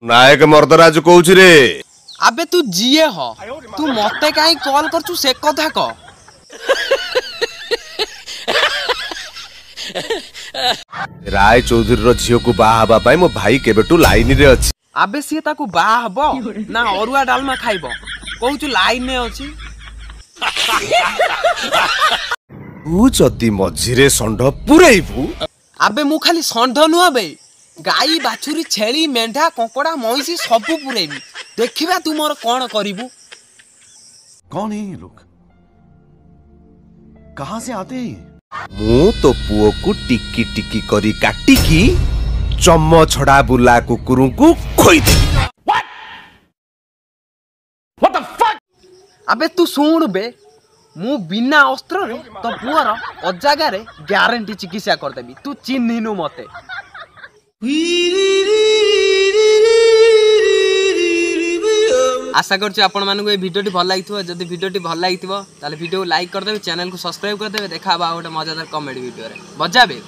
नायक मर्दराज कहूछ रे। अबे तू जीए हो तू मते काई कॉल करछु से कथा क। राय चौधरी रो झियो को बाहा हबा पाई मो भाई केबेटू लाइन रे अछि। अबे सी ताकू बाहा हबो ना अरुआ डालमा खाइबो कहूछु लाइन ने अछि। तू जदी मझिरे संढ पुरेइबू। अबे मु खाली संढ नु बे गाई बाछुरी छेली मेंढा कोकड़ा मईसी सबु पुरेबी देखिबा तू मोर कोन करिवु। कौन है ये लोग, कहां से आते हैं? मु तो पुओ को टिकी टिकी करी काटी की चम्म छड़ा बुला कुकुरु को खोई दे। What the fuck? अबे तू सुन बे मु बिना अस्त्र रे तो पुअर अजागा रे गारंटी चिकित्सा कर देबी तू चिन्हिनु मते। आशा करछु आपण मानको ए वीडियोटी भल लागिथिबो। जदि वीडियोटी भल लागिथिबो ताले वीडियो को लाइक कर देबे, चैनल को सब्सक्राइब कर देबे। देखा बा गोटे मजेदार कॉमेडी वीडियो रे बजाबे।